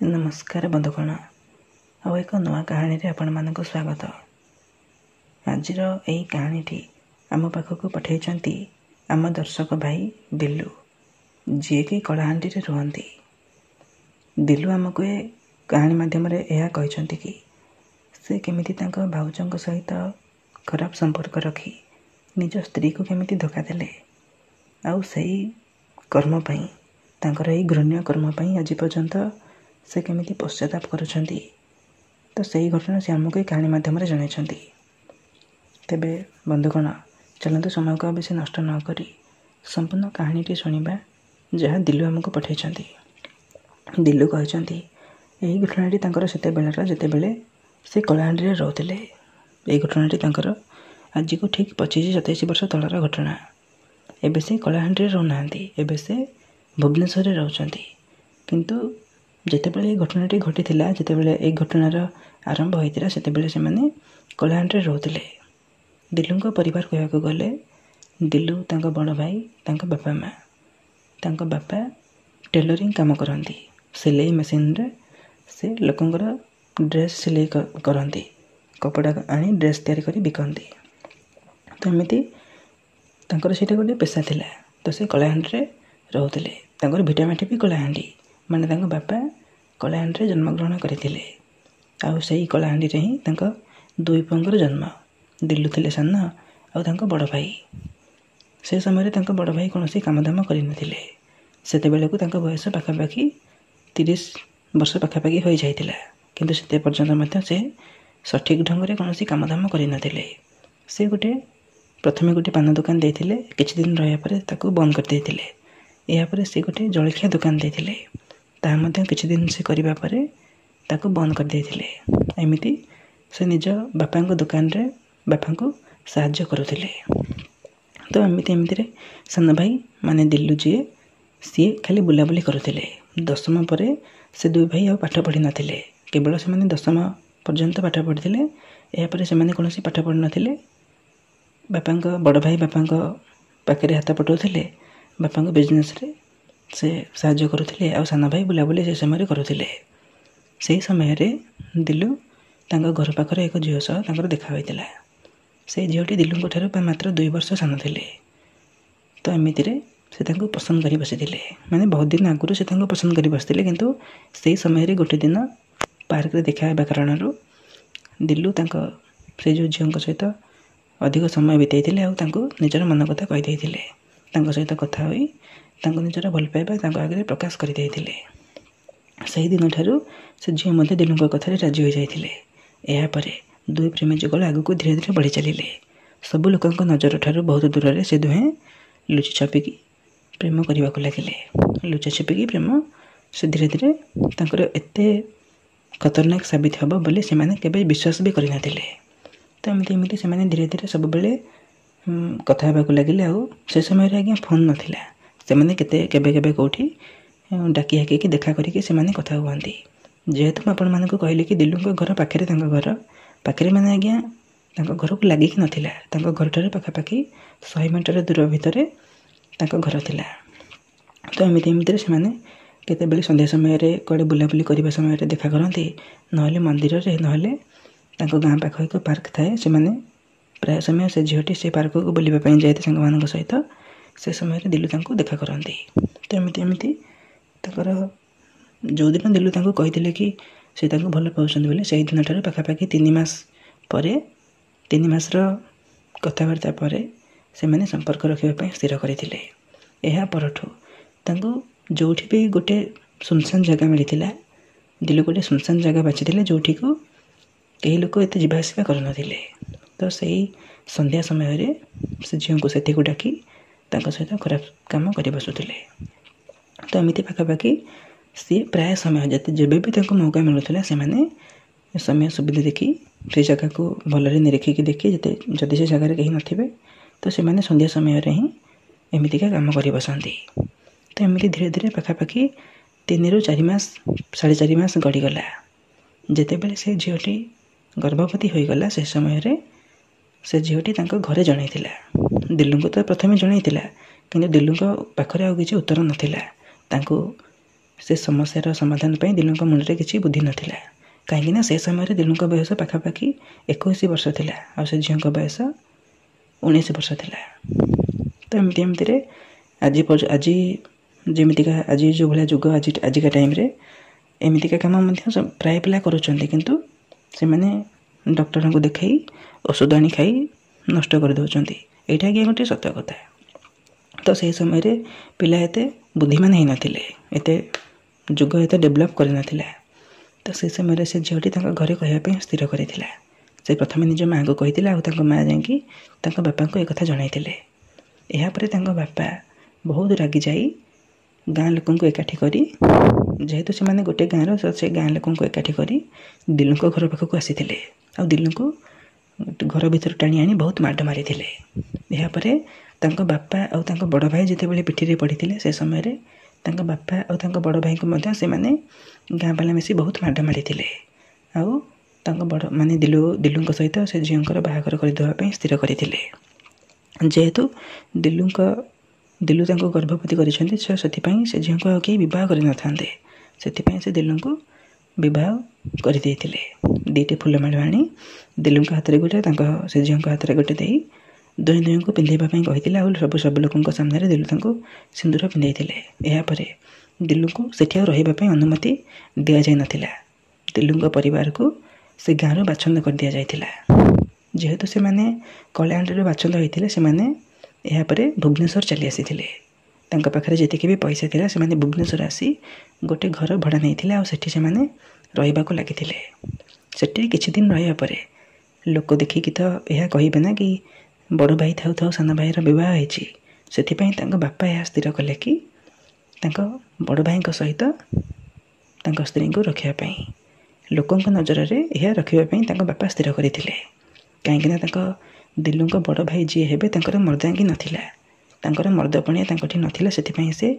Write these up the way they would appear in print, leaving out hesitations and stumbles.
नमस्कार बंधुगण आउ एक नवा कहानी रे आपण मानक स्वागत। आजिर यही कहानीटी आम पाखक पठाई आम दर्शक भाई दिलु जी कि कलाहांडी रे रुहंती। दिलु आमको ए कहानी माध्यम यह कहते कि से केमिति तांको भाउजों सहित खराब संपर्क रखी निज स्त्री को केमिति धोखा देले आउ सही कर्म पई तांकर एही घृण्य कर्म पई आज पर्यंत से केमिति पश्चाताप करुछंती। तो सही घटना से आमको कहानी माध्यम जन। तेबे बंधुगण चलते समय को बेसी नष्ट न करी संपूर्ण कहानीटी शुणा जहाँ दिलु आमको पठाई। दिलु कहते यही घटनाटी से बेलर जिते बेले से कलाहांडी रोते यही घटनाटी आज को ठीक 25-27 वर्ष तलर घटना। एबे से कलाहांडी रोना एबे से भुवनेश्वर रोचंती किंतु जितेबाला ये घटनाटी घटी जितेबाला ये घटनार आरंभ होता से कलाहांडी रोते। दिलु परिवार कहवाक गले दिलु तांको बड़ भाई तांको बापा माँ बापा टेलरिंग काम करती सिलाई मेसीन रे से लोकंर ड्रेस सिलाई करती कपड़ा आनी ड्रेस तैयारी करी बिकती। तो एमती से गोटे पेशा थिला। तो से कलाहांडी रोते भिटामाटी भी कलाहांडी माने तांको बापा कलाहांडी जन्मग्रहण करथिले आउ सही कलाहांडी रे ही तांको दुई पुअंकर जन्म। दिलु थिले सान आउ तांको बड़ भाई। से समय तांको बड़ भाई कोनोसी कामदाम करि नथिले। सेते बेले को तांको बयस पाखापाखि 30 वर्ष पाखापाखि होई जाइतिला किंतु सेते पर्यंत मध्य से सठिक ढंग रे कोनोसी कामदाम करि नथिले। से गोटे प्रथमे गोटे पान दुकान देथिले किछि दिन रहया परे ताकू बंद कर देथिले। या परे से गोटे जलखिया दुकान देथिले ता मध्य किछि दिन से करिबा परे ताकू बंद कर देथिले। एमिति से निज बापांको दुकान रे बापांको साहाय्य करुथिले। तो एमिति रे सान भाई माने दिलु जी सी खाली बुलाबुली करुथिले। 10मा परे से दुई भाई आ पाठ पढ़ी नथिले केवल से माने 10मा पर्यंत पाठ पढ़िथिले। या परे से माने कोनोसी पाठ पढ़ी नथिले। बापांको बड़ भाई बापांको पाखरे हाथ पटौथिले बापांको बिजनेस रे से साहाय्य करुथिले आ सान भाई बुलाबुली से समय करुथिले। सेही समय रे दिलु तांको घर पाखरे एक झियो सह तांकर देखा होइतिला। से झियोटी दिलुंको ठाରୁ मात्र 2 वर्ष सान थिले। तो एमिति रे से तांको पसंद करी बसिथिले माने बहुत दिन आगुरु से तांको पसंद करी बसिथिले किंतु सेही समय रे गोटे दिन पार्क रे देखा हेबा कारणरू दिलु तांको से जो झियोंको सहित अधिक समय बिताइथिले आ तांको निजर मन कथा कहि दैथिले। तांको सहित कथा होई तांको निजर भल पाइबा तांको आगे प्रकाश करि दैथिले। सही दिन ठारू से झियो मध्ये दिलुंको कथा राजी हो जाइथिले। एहा परे दुई प्रेमी जुगल आगु को धीरे धीरे बढ़ी चलिले। सबु लोकंक नजर ठारू बहुत दूर रे से दुहे लुचि छपिकी प्रेम करने को लगिले। लुचा छपिकी प्रेम से धीरे धीरे तांकर एते खतरनाक साबित हम बोले से माने केबे विश्वास भी करि नथिले। तो एमती से माने धीरे धीरे सब बेले कथा हेबा को लगिले। आउ से समय रे आज्ञा फोन नथिला से माने केते केबे केबे कोठी डाकी हाकी कि देखा करिके से माने कथा हुआंती। जेहेतु आपण मानक कहले कि दिलुंको घर पाखरे तांको घर पाखरे माने आज्ञा तांको घर को लागि कि नथिला। तांको घर ठारे पाखापाखि 100 मीटर दूर भितरे तांको घर थिला। तो एमती से माने केते बेले संध्या समय रे कोडे बुलाबुली करबा समय रे देखा करंती नहले मंदिर रे नहले तांको गां पाख एक पार्क थाए। से माने प्राय समय से झियोटी से पार्क को बुलिबा पई जायते संग मानक सहित से समय रे दिलु तांको देखा करंती। तो एमती ताकर जो दिन दिलु तांको कहिथिले कि से तांको भल पाउछन बोले सेही दिन ठारे पाखापाखि 3 मास परे 3 मासर कथाबार्ता परे से माने संपर्क रखिबा पई स्थिर करिथिले। एहा परठू तांको जोठी भी गोटे सुनसान जगह मिलिथिला दिलु गोटे सुनसान जगह बाछिथिले जोठी को केही लोक एते जिबा आसिबा करनथिले। तो सही संध्या समय रे से झियो को सेठी को डाकी तांको सहित खराब काम करि बसुथिले। तो एमिति पाखापाखि सी प्राय समय जते जेबे भी तांको मौका मिलुथिला से माने समय सुविधा देखी से जगह को भलरे निरीक्षिकी देखी जते जदि से जगह रे केही नथिबे तो से माने संध्या समय रे ही एमिति का काम करि बसंती। तो एमिति धीरे धीरे पाखापाखि 3 ରୁ 4 मास 4.5 मास गड़ी गला। जेते बेले से झियोटी गर्भवती होई गला से समय रे से झियोटी तांको घरे जणाइथिला। दिलुंको तो प्रथमे जणाइथिला किंतु दिलुंको पाखरे आ किछि उत्तर नथिला। तांको से समस्यार समाधान पर दिलुक मुंडे किसी बुद्धि नाला कहीं से समय दिलुक बयस पाखापाखि 21 वर्ष थिला आ से झील बयस 19 वर्ष थिला। तो एमती आज आज जमीका आज जो भाया जुग आजिका टाइम एमतीका कम प्राय पिला करुँच से डॉक्टर को देखई औषध आनी खाई नष्ट कर दौरान यहाँ कि गोटे सत्य कथा। तो से समय पिला एत बुद्धिमान हो नथिले एत जुग एत डेभलप कर नथिला। तो से समय से झीटी घरे कहवाई स्थिर करथिला। से प्रथम निज माँ को कही माँ जाकि बापा को एक कथा जनईले। यापर बापा बहुत रागी जाई गाँ लोक एकाठी करी जेहेतु से मैंने गोटे गाँव से गाँ लोक एकाठी करी दिलुक घर पाखक आसी आ दिलुक घर भीतर टाणी आनी बहुत माड़ मारी यापर बापा और बड़ भाई जिते बड़े पिठी पड़ी से समय बापा और बड़ भाई को से मैंने गाँ बाला मिसी बहुत माड़ मारी आउ बड़ माने दिलुक सहित से झीर बाहागर करदेवाई स्थिर करते जेहेतु दिलु गर्भवती कर से झील को कहीं बह कर से दिलु को बह कर दीटे फुलमाड़ आनी दिलु हाथ में गोटे से झील हाथ में गोटे दे दुई दुई को पिंधाई कही सब लोक सामने दिलु सिंदूर पिंधाई यापर दिलु को सेठी रही अनुमति दि जाई नथिला। दिलु परिवार को से गाँव बाछंद कर दि जाइथिला। जेहेतु से माने कलाहांडी बाछंद होते से माने यापर भुवनेश्वर चली आसी पाखे जी भी पैसा था से माने भुवनेश्वर आसी गोटे घर भड़ा नहीं आठी से माने रहिबाको लगिथिले। सेठी किछि दिन रहिबा परे लोक देखिकी तो यह कहिबे ना कि बड़ भाई थाउ थाउ सान भाईर विवाह होइछि सेथिपई बापा यह स्थिर कले कि बड़ भाई सहित स्त्री को रखापी लोकों नजर में यह रखापी बापा स्थिर करते कहीं दिलु बड़ भाई जी हे मर्दांगी नाला मर्दपणिया नाला से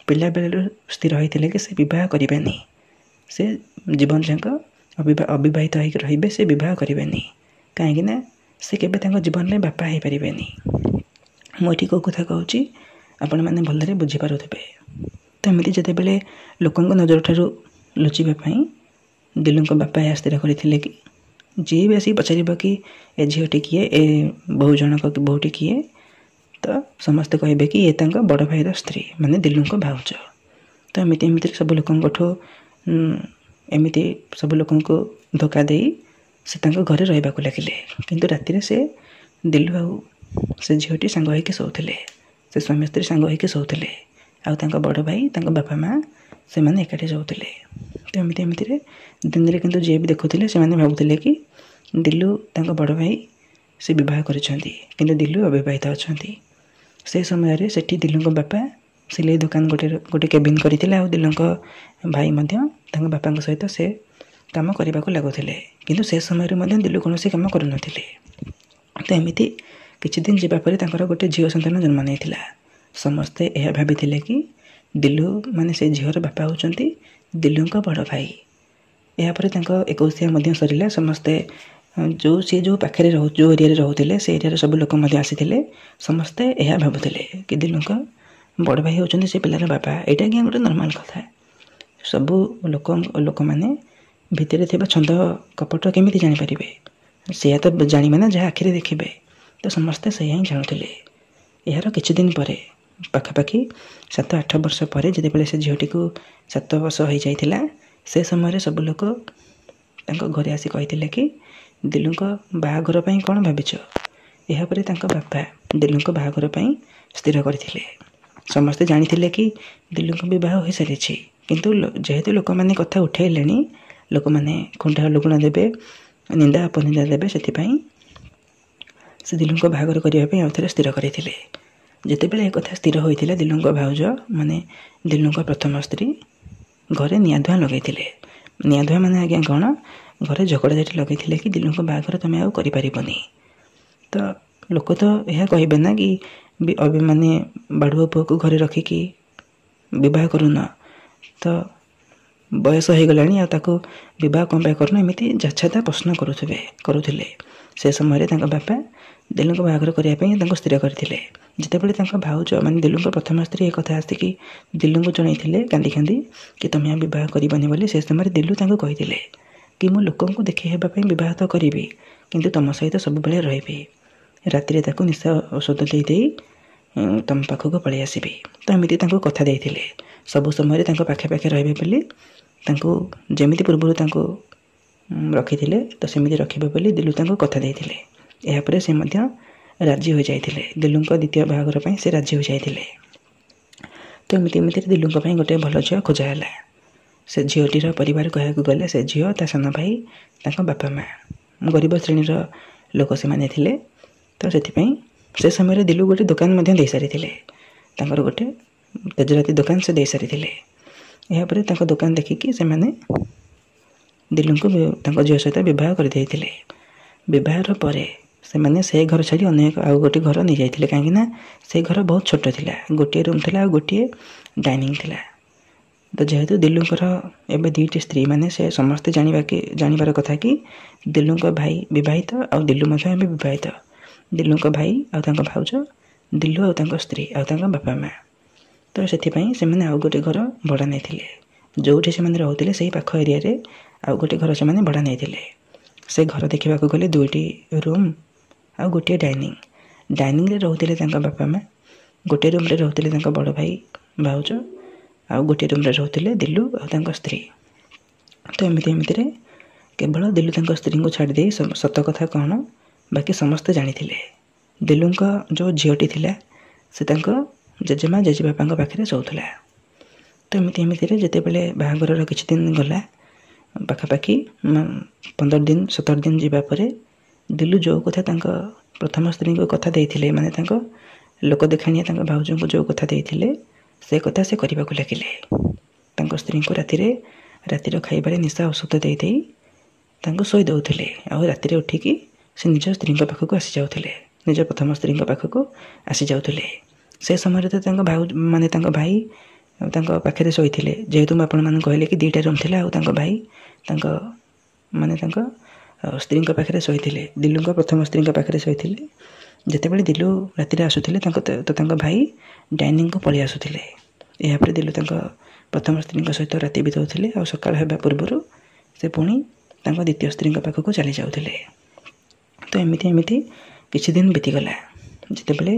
पिला बेलू स्थिर होते कि से बह करें से जीवन जाक अविवाहित रे से बह करें कहीं से केवे जीवन में बापा हो पारे। मुझे कौ कथा कहूँ आपण मैंने भलरे बुझीपारे। तो एमती जिते बड़े लोक नजर ठार लुचापी दिलु बापा यह स्थिर करते कि जी भी आसिक पचार कि ए झीटी किए ए बहु जनक बहुटी किए तो समस्ते कहे कि ये बड़ भाईर स्त्री माने दिलु भाउज। तो एमती सब लोक एमती सब लोक धोखा दे से घरे रहा लगिले किंतु राति से दिलु आउ से झीटी सांग होइके शोले से स्वामी स्त्री सांग होइके शोले आउ बड़ भाई बापा माँ से मैंने एकाठी शोले। तो एमती दिन में किंतु जी भी देखुले से भावुले कि दिलु बड़ भाई से बह कर दिलु अविवाहित अच्छा से समय सेठी दिलु बापा सिलाई दुकान गोटे केबिन करते आ दिलु भाई बापा सहित से काम करने को लगुले किंतु से समय दिलु कौन कम कर ना। तो एमती किछि दिन जावापर गोटे झील सन्तान जन्म नहीं समस्ते यह भाभी कि दिलु माने से झीर बापा होचंती दिलु बड़ भाई। यापर 21 सरला समस्ते जो सी जो पाखे जो एरिया रोते से एरिया सब लोक आसी समस्ते यह भावुले कि दिलु बड़ भाई होचंती से पिलार बापा यहाँ कि गोटे नॉर्मल कथा। सबू लोक मैंने भितर थी छंद कपट केमी जानीपर से तो जाने ना जहाँ आखिरी देखिए तो समस्ते से ही जानूले। यार किछि दिन पर पाखापाखि 7-8 वर्ष पर जिते से झीटी को 7 वर्ष हो जाइथिला से समय सब लोक घरे आसी कही कि दिलु बाहाघर कौन भाविच यापर बापा दिलु बाहाघर स्थिर करते समस्ते जानी कि दिलु बह हो सारी किंतु जेहेतु लोक मैंने कथा उठेले लोक मैंने खुंटा लुगुणा देवे निंदा अपनिंदा देवे से दिलु बाहाघर करने आउ थे स्थिर करते जिते बड़े एक कथा स्थिर होता दिलु भाउज माने दिलु प्रथम स्त्री घरे निआ धुआ लगे निआ धुआ मैंने आज्ञा कौन घरे झगड़ा झाटी लगे कि दिलु बाहाघर तुम आउ करें। तो लोक तो यह कहे ना कि माने बाड़ुआ पुआ को घरे रखिकी बह करूना तो ବୟସ ହୋଇଗଲାଣି ଆଉ ତାକୁ ବିବାହ କ'ଣ ପାଇଁ କରୁନ ଏମିତି ଯାଚ୍ଛାତା ପ୍ରଶ୍ନ କରୁଥିଲେ। ସେ ସମୟରେ ତାଙ୍କ ବାପା ଦିଲୁଙ୍କ ବାହାଘର କରିବା ପାଇଁ ତାଙ୍କୁ ସ୍ଥିର କରିଥିଲେ। ଯେତେବେଳେ ତାଙ୍କ ଭାଉଜ ମାନେ ଦିଲୁଙ୍କ ପ୍ରଥମ ସ୍ତ୍ରୀ ଏ କଥା ଆସିକି ଦିଲୁଙ୍କୁ ଜଣାଇଥିଲେ କାନ୍ଦି କାନ୍ଦି କି ତୁମେ ବିବାହ କରିବନି ବୋଲି, ସେ ସମୟରେ ଦିଲୁ ତାଙ୍କୁ କହିଥିଲେ କି ମୁଁ ଲୋକଙ୍କୁ ଦେଖି ହେବା ପାଇଁ ବିବାହ ତ କରିବି, କିନ୍ତୁ ତୁମ ସହିତ ସବୁବେଳେ ରହିବି। ରାତିରେ ତାକୁ ନିଶା ଔଷଧ ଦେଇ ତମ ପାଖକୁ ପଳେଇ ଆସିବି। ତ ଏମିତି ତାଙ୍କୁ କଥା ଦେଇଥିଲେ ସବୁ ସମୟରେ ତାଙ୍କ ପାଖେ ପାଖେ ରହିବେ ବୋଲି। ତାଙ୍କୁ ଯେମିତି ପୂର୍ବରୁ ତାଙ୍କୁ ରଖିଥିଲେ ତ ସେମିତି ରଖିବେ ବୋଲି ଦିଲୁ ତାଙ୍କୁ କଥା ଦେଇଥିଲେ। ଏହାପରେ ସେ ମଧ୍ୟ ରାଜି ହୋଇଯାଇଥିଲେ। ଦିଲୁଙ୍କ ଦ୍ୱିତୀୟ ବାହାଘର ପାଇଁ ସେ ରାଜି ହୋଇଯାଇଥିଲେ। ତ ଏମିତିରେ ଦିଲୁଙ୍କ ପାଇଁ ଗୋଟେ ଭଲ ଝିଅ ଖୋଜା ହେଲା। ସେ ଝିଅଟିର ପରିବାର କହିବାକୁ ଗଲେ ସେ ଝିଅ, ତା ସାନ ଭାଇ, ତାଙ୍କ ବାପା ମା' ଗରିବ ଶ୍ରେଣୀର ଲୋକ ସେମାନେ ଥିଲେ। ତ ସେଥିପାଇଁ ସେ ସମୟରେ ଦିଲୁ ଗୋଟେ ଦୋକାନ ମଧ୍ୟ ଦେଇସାରିଥିଲେ। ତାଙ୍କର ଗୋଟେ ତେଜରାତି ଦୋକାନ ସେ ଦେଇସାରିଥିଲେ। ଏହାପରେ ତାଙ୍କ ଦୋକାନ ଦେଖିକି ସେମାନେ ଦିଲୁଙ୍କୁ ତାଙ୍କ ଝିଅ ସହିତ ବିବାହ କରିଦେଇଥିଲେ। ବିବାହର ପରେ ସେମାନେ ସେ ଘର ଛାଡ଼ି ଆଉ ଗୋଟେ ଘର ନେଇଯାଇଥିଲେ। କାହିଁକିନା ସେ ଘର ବହୁତ ଛୋଟ ଥିଲା, ଗୋଟିଏ ରୁମ୍ ଥିଲା ଆଉ ଗୋଟିଏ ଡାଇନିଂ ଥିଲା। ତ ଯେହେତୁ ଦିଲୁଙ୍କର ଏବେ 2ଟି ସ୍ତ୍ରୀ, ମାନେ ସେ ସମସ୍ତେ ଜାଣିବାର କଥା କି ଦିଲୁଙ୍କ ଭାଇ ବିବାହିତ ଆଉ ଦିଲୁ ମଧ୍ୟ ଏବେ ବିବାହିତ। ଦିଲୁଙ୍କ ଭାଇ ଆଉ ତାଙ୍କ ଭାଉଜ, ଦିଲୁ ଆଉ ତାଙ୍କ ସ୍ତ୍ରୀ ଆଉ ତାଙ୍କ ବାପା ମା'। ତ ସେଥିପାଇଁ ସେମାନେ ଆଉ ଗୋଟେ ଘର ଭଡ଼ା ନେଇଥିଲେ। ଯେଉଁଠି ସେମାନେ ରହୁଥିଲେ ସେଇ ପାଖ ଏରିଆରେ ଆଉ ଗୋଟେ ଘର ସେମାନେ ଭଡ଼ା ନେଇଥିଲେ। ସେ ଘର ଦେଖିବାକୁ ଗଲେ 2ଟି ରୁମ୍ ଆଉ ଗୋଟିଏ ଡାଇନିଂରେ ରହୁଥିଲେ ତାଙ୍କ ବାପା ମା'। ଗୋଟିଏ ରୁମ୍ରେ ରହୁଥିଲେ ତାଙ୍କ ବଡ଼ ଭାଇ ଭାଉଜ, ଆଉ ଗୋଟିଏ ରୁମ୍ରେ ରହୁଥିଲେ ଦିଲୁ ଆଉ ତାଙ୍କ ସ୍ତ୍ରୀ। ତ ଏମିତିରେ କେବଳ ଦିଲୁ ତାଙ୍କ ସ୍ତ୍ରୀଙ୍କୁ ଛାଡ଼ିଦେଇ ସତ କଥା କ'ଣ ବାକି ସମସ୍ତେ ଜାଣିଥିଲେ। ଦିଲୁଙ୍କ ଯେଉଁ ଝିଅଟି ଥିଲା ସେ ତାଙ୍କ ଜେଜେମା ଜେଜେବାପାଙ୍କ ପାଖରେ ଶୋଉଥିଲା। ତ ଏମିତିରେ ଯେତେବେଳେ ବାହାଘରର କିଛି ଦିନ ଗଲା, ପାଖାପାଖି 15 ଦିନ 17 ଦିନ ଯିବା ପରେ ଦିଲୁ ଯେଉଁ କଥା ତାଙ୍କ ପ୍ରଥମ ସ୍ତ୍ରୀଙ୍କୁ କଥା ଦେଇଥିଲେ, ମାନେ ତାଙ୍କ ଲୋକ ଦେଖାଣିଆ ତାଙ୍କ ଭାଉଜଙ୍କୁ ଯେଉଁ କଥା ଦେଇଥିଲେ ସେ କଥା ସେ କରିବାକୁ ଲାଗିଲେ। ତାଙ୍କ ସ୍ତ୍ରୀଙ୍କୁ ରାତିର ଖାଇବାରେ ନିଶା ଔଷଧ ଦେଇ ତାଙ୍କୁ ଶୋଇ ଦେଉଥିଲେ। ଆଉ ରାତିରେ ଉଠିକି ସେ ନିଜ ସ୍ତ୍ରୀଙ୍କ ପାଖକୁ ଆସିଯାଉଥିଲେ, ନିଜ ପ୍ରଥମ ସ୍ତ୍ରୀଙ୍କ ପାଖକୁ ଆସିଯାଉଥିଲେ। ସେ ସମୟରେ ତ ତାଙ୍କ ଭାଇ ତାଙ୍କ ପାଖରେ ଶୋଇଥିଲେ। ଯେହେତୁ ମୁଁ ଆପଣମାନଙ୍କୁ କହିଲି କି 2ଟା ରୁମ୍ ଥିଲା ଆଉ ତାଙ୍କ ଭାଇ ତାଙ୍କ ସ୍ତ୍ରୀଙ୍କ ପାଖରେ ଶୋଇଥିଲେ, ଦିଲୁଙ୍କ ପ୍ରଥମ ସ୍ତ୍ରୀଙ୍କ ପାଖରେ ଶୋଇଥିଲେ। ଯେତେବେଳେ ଦିଲୁ ରାତିରେ ଆସୁଥିଲେ ତାଙ୍କ ଭାଇ ଡାଇନିଂକୁ ପଳେଇ ଆସୁଥିଲେ। ଏହାପରେ ଦିଲୁ ତାଙ୍କ ପ୍ରଥମ ସ୍ତ୍ରୀଙ୍କ ସହିତ ରାତି ବିତାଉଥିଲେ ଆଉ ସକାଳ ହେବା ପୂର୍ବରୁ ସେ ପୁଣି ତାଙ୍କ ଦ୍ୱିତୀୟ ସ୍ତ୍ରୀଙ୍କ ପାଖକୁ ଚାଲି ଯାଉଥିଲେ। ତ ଏମିତି କିଛି ଦିନ ବିତିଗଲା। ଯେତେବେଳେ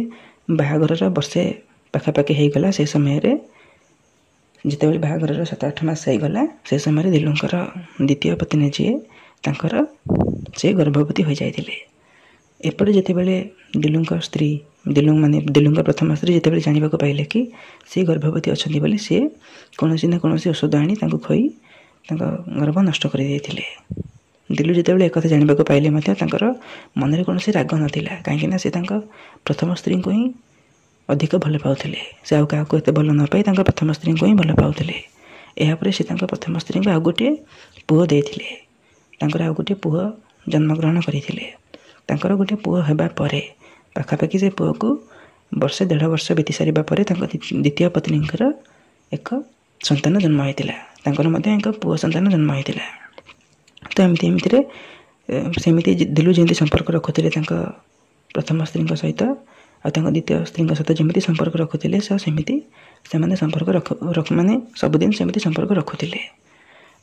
ବାହାଘରର ବର୍ଷେ ପାଖାପାଖି ହେଇଗଲା, ସେ ସମୟରେ ଯେତେବେଳେ ବାହାଘରର 7-8 ମାସ ହେଇଗଲା, ସେ ସମୟରେ ଦିଲୁଙ୍କର ଦ୍ୱିତୀୟ ପତ୍ନୀ ଯିଏ ତାଙ୍କର ସେ ଗର୍ଭବତୀ ହୋଇଯାଇଥିଲେ। ଏପଟେ ଯେତେବେଳେ ଦିଲୁଙ୍କ ପ୍ରଥମ ସ୍ତ୍ରୀ ଯେତେବେଳେ ଜାଣିବାକୁ ପାଇଲେ କି ସେ ଗର୍ଭବତୀ ଅଛନ୍ତି ବୋଲି, ସିଏ କୌଣସି ନା କୌଣସି ଔଷଧ ଆଣି ତାଙ୍କୁ ଖୋଇ ତାଙ୍କ ଗର୍ଭ ନଷ୍ଟ କରିଦେଇଥିଲେ। ଦିଲୁ ଯେତେବେଳେ ଏକଥା ଜାଣିବାକୁ ପାଇଲେ ମଧ୍ୟ ତାଙ୍କର ମନରେ କୌଣସି ରାଗ ନଥିଲା, କାହିଁକିନା ସେ ତାଙ୍କ ପ୍ରଥମ ସ୍ତ୍ରୀଙ୍କୁ ହିଁ ଅଧିକ ଭଲ ପାଉଥିଲେ। ସେ ଆଉ କାହାକୁ ଏତେ ଭଲ ନ ପାଇ ତାଙ୍କ ପ୍ରଥମ ସ୍ତ୍ରୀଙ୍କୁ ହିଁ ଭଲ ପାଉଥିଲେ। ଏହାପରେ ସେ ତାଙ୍କ ପ୍ରଥମ ସ୍ତ୍ରୀଙ୍କୁ ଆଉ ଗୋଟିଏ ପୁଅ ଦେଇଥିଲେ। ତାଙ୍କର ଆଉ ଗୋଟିଏ ପୁଅ ଜନ୍ମଗ୍ରହଣ କରିଥିଲେ। ତାଙ୍କର ଗୋଟିଏ ପୁଅ ହେବା ପରେ ପାଖାପାଖି ସେ ପୁଅକୁ 1.5 ବର୍ଷ ବିତି ସାରିବା ପରେ ତାଙ୍କ ଦ୍ୱିତୀୟ ପତ୍ନୀଙ୍କର ଏକ ସନ୍ତାନ ଜନ୍ମ ହୋଇଥିଲା। ତାଙ୍କର ମଧ୍ୟ ଏକ ପୁଅ ସନ୍ତାନ ଜନ୍ମ ହୋଇଥିଲା। ତ ଏମିତିରେ ସେମିତି ଦିଲୁ ଯେମିତି ସମ୍ପର୍କ ରଖୁଥିଲେ ତାଙ୍କ ପ୍ରଥମ ସ୍ତ୍ରୀଙ୍କ ସହିତ ଆଉ ତାଙ୍କ ଦ୍ୱିତୀୟ ସ୍ତ୍ରୀଙ୍କ ସହିତ ଯେମିତି ସମ୍ପର୍କ ରଖୁଥିଲେ, ସେମିତି ସେମାନେ ସବୁଦିନ ସେମିତି ସମ୍ପର୍କ ରଖୁଥିଲେ।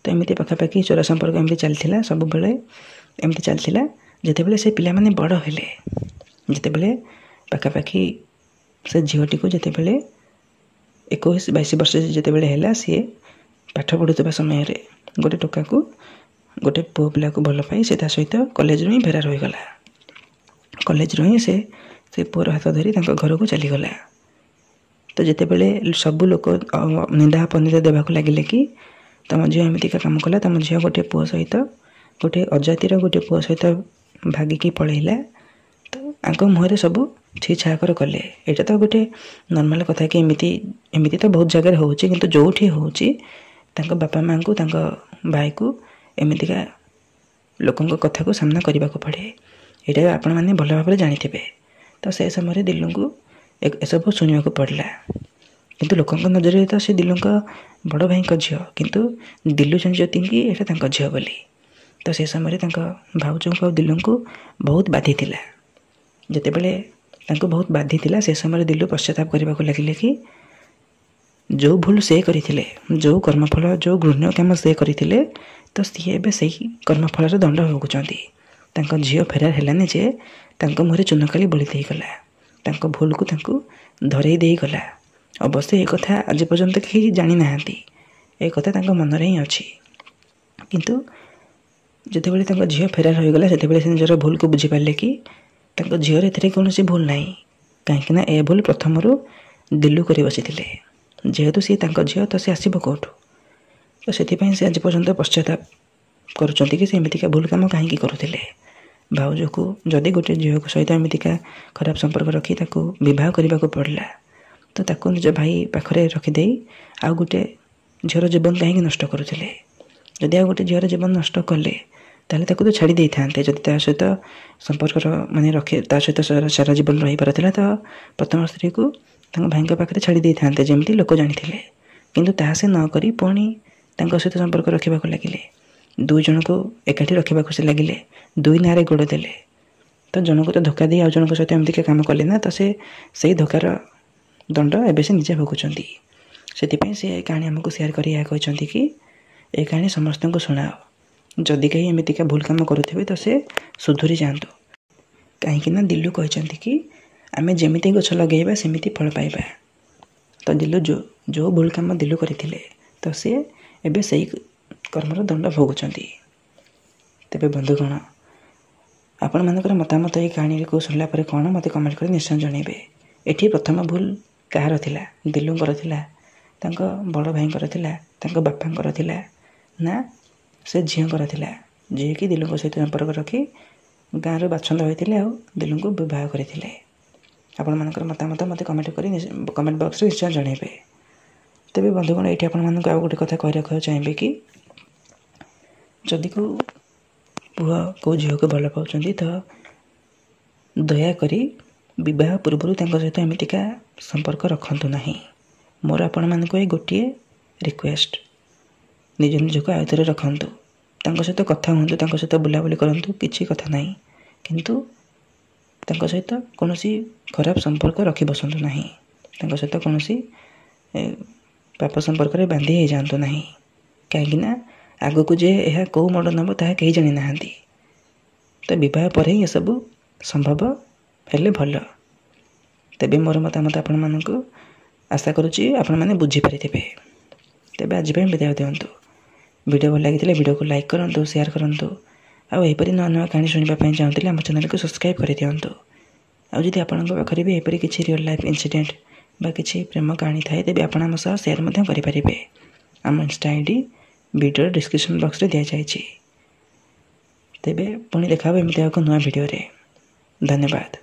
ତ ଏମିତି ପାଖାପାଖି ଚୋର ସମ୍ପର୍କ ଏମିତି ଚାଲିଥିଲା, ସବୁବେଳେ ଏମିତି ଚାଲିଥିଲା। ଯେତେବେଳେ ସେ ପିଲାମାନେ ବଡ଼ ହେଲେ, ଯେତେବେଳେ ପାଖାପାଖି ସେ ଝିଅଟିକୁ ଯେତେବେଳେ 21-22 ବର୍ଷ ଯେତେବେଳେ ହେଲା, ସିଏ ପାଠ ପଢ଼ୁଥିବା ସମୟରେ ଗୋଟେ ଟୋକାକୁ, ଗୋଟେ ପୁଅ ପିଲାକୁ ଭଲ ପାଇ ସେ ତା ସହିତ କଲେଜରୁ ହିଁ ଫେରାର ହୋଇଗଲା। କଲେଜରୁ ହିଁ ସେ ପୁଅର ହାତ ଧରି ତାଙ୍କ ଘରକୁ ଚାଲିଗଲା। ତ ଯେତେବେଳେ ସବୁ ଲୋକ ନିନ୍ଦା ଅପନିନ୍ଦା ଦେବାକୁ ଲାଗିଲେ କି ତମ ଝିଅ ଏମିତିକା କାମ କଲା, ତମ ଝିଅ ଗୋଟେ ଅଜାତିର ଗୋଟେ ପୁଅ ସହିତ ଭାଗିକି ପଳେଇଲା, ତ ଆଙ୍କ ମୁହଁରେ ସବୁ ଛି ଛାକର କଲେ। ଏଇଟା ତ ଗୋଟେ ନର୍ମାଲ କଥା କି ଏମିତି ତ ବହୁତ ଜାଗାରେ ହେଉଛି, କିନ୍ତୁ ଯେଉଁଠି ହେଉଛି ତାଙ୍କ ବାପା ମାଆଙ୍କୁ, ତାଙ୍କ ଭାଇକୁ ଏମିତିକା ଲୋକଙ୍କ କଥାକୁ ସାମ୍ନା କରିବାକୁ ପଡ଼େ। ଏଇଟା ଆପଣମାନେ ଭଲ ଭାବରେ ଜାଣିଥିବେ। ତ ସେ ସମୟରେ ଦିଲୁଙ୍କୁ ଏସବୁ ଶୁଣିବାକୁ ପଡ଼ିଲା। କିନ୍ତୁ ଲୋକଙ୍କ ନଜରରେ ତ ସେ ଦିଲୁଙ୍କ बड़ भाई झील किंतु दिलु जानी कि यहाँ झील बोली। तो से समय भाउज को दिलु को बहुत बाधी थिला। जितेबले बहुत बाधी थिला से समय दिलु पश्चाताप करने को लगिले कि जो भूल से करथिले, जो कर्मफल जो घृण्य काम से करथिले तो सी एबे सही कर्मफल दंड भोगुचंती। तांको झील फेरार हेलानी जे तांको मुहरे चूनकाली बोली देगला, तांको भूल को तांको धरई दे गला। अवश्य एक कथा आज पर्यंत कहीं जानी नाहांती, एक कथा तांको मन रे ही अछि। किंतु जितेबले तांको झील फेरार हो गला सेतेबले से निजर भूल को बुझी पारले कि तांको झील एथरे कोनोसी भूल नाही, काहेकि ना ए भूल प्रथमरु दिलु करी बसिथिले। जेहेतु सी तांको झील तो से आसीबो कोठु, तो सेथिपई से आज पर्यंत पश्चाताप करुचंती कि से एमितिका भूल काम काहेकि करुथिले। भाउज को जदि गोटे झील को सहित एमितिका खराब संपर्क रखी ताको विवाह करने को पड़ला तो ताको निज भाई पाखरे रखिदे आउ गोटे झील जीवन कहीं नष्ट करुथिले। जदि आ गोटे झील जीवन नष्ट कले ताले ताको तो छाड़ी दे थांते। जदि ता सहित संपर्क माने रखे ता सहित सारा जीवन रही पारथिला तो प्रथम स्त्री को तांको भाई पाखरे छाड़ी दे थांते जेमती लोक जानिथिले। किंतु ताहा से न करी पुणी तांको सहित संपर्क रखिबा को लागिले। दुई जन को एकाठी रखा से लगिले, दुई नारे गोड़ देले। तो जन को तो धोखा दी आउ जन सहित एमती काम कले ना, तो से धोकार दंड एबे से निजे भोगुचंती। सेतिपई से कहानी हमको शेयर करी या कहचंती कि ए कहानी समस्त को सुनाओ, जदि कहीं एमतीका भूल काम करुथिबे तो से सुधुरी जातु। कहीं दिलु कहचंती कि आमे जेमिति गछ लगेइबा सेमिति फल पाइबा। तो दिलु जो भूल काम दिलु करथिले तो से एबे सही कर्मर दंड भोगुचंती। तेबे बंधुगण आपण मानकर मतामत ये कहानी को सुनला परे कौन मत कमेंट कर निश्चय जनइबे। एठी प्रथम भूल कहार थिला, दिलुंकर थिला, तांको बड़ भाईंकर थिला, तांको बापांकर थिला ना से झींकर थिला, जे कि दिलुंक सहित संपर्क रखी गाँव बाछंद होइथिले आ दिलुंक विवाह करथिले। आपण मानकर मतामत मत कमेंट करी कमेंट बॉक्स रे निश्चय जनइबे। तेबे बंधुगण एठी आपण मानक आ गोटे कथा कहि रखियो चाहिबे कि जदि को पुआ को झील को भल पाउचंदी तो दयाकोरी विवाह पूर्व सहित एमितिका संपर्क रखंतु नहीं। मोर आपण मानक ये गोटे रिक्वेस्ट, निज निजक आयत्तर रखंतु, तांको सहित कथा हुंतु, तांको सहित बुलाबुली करंतु, किछि कथा नहीं। किंतु तांको सहित कोनोसी खराब संपर्क रखी बसंतु नहीं, तांको सहित कोनोसी पाप संपर्क रे बांधी हे जानतु नहीं। काहेकि ना आगो को जे यह कौ मड नब ताहा कहीं जानी नाहांती। तो विवाह पर ही ये सब संभव हेले भल। तेबे मोर मतामत आपण मानकु आशा करुच्ची आपण माने बुझी पारिथिबे। तेबे आज पे विदाय दियंतु। वीडियो भल लागिथिले वीडियो को लाइक करंतु, शेयर करंतु, आउ एपरि नवा नवा कहानी सुनिबा पई चाहंतिले हम चैनल को सब्सक्राइब करि दियंतु। आउ जदि आपनक पाखरे भी एपरि किछि रियल लाइफ इंसिडेंट बा किछि प्रेम कहानी थाए तेबे आपण हम सह शेयर मध्य करि परिबे। हम Insta ID video description box रे दिया जाइछि। तेबे पुणी देखा एमती एक नया वीडियो रे। धन्यवाद।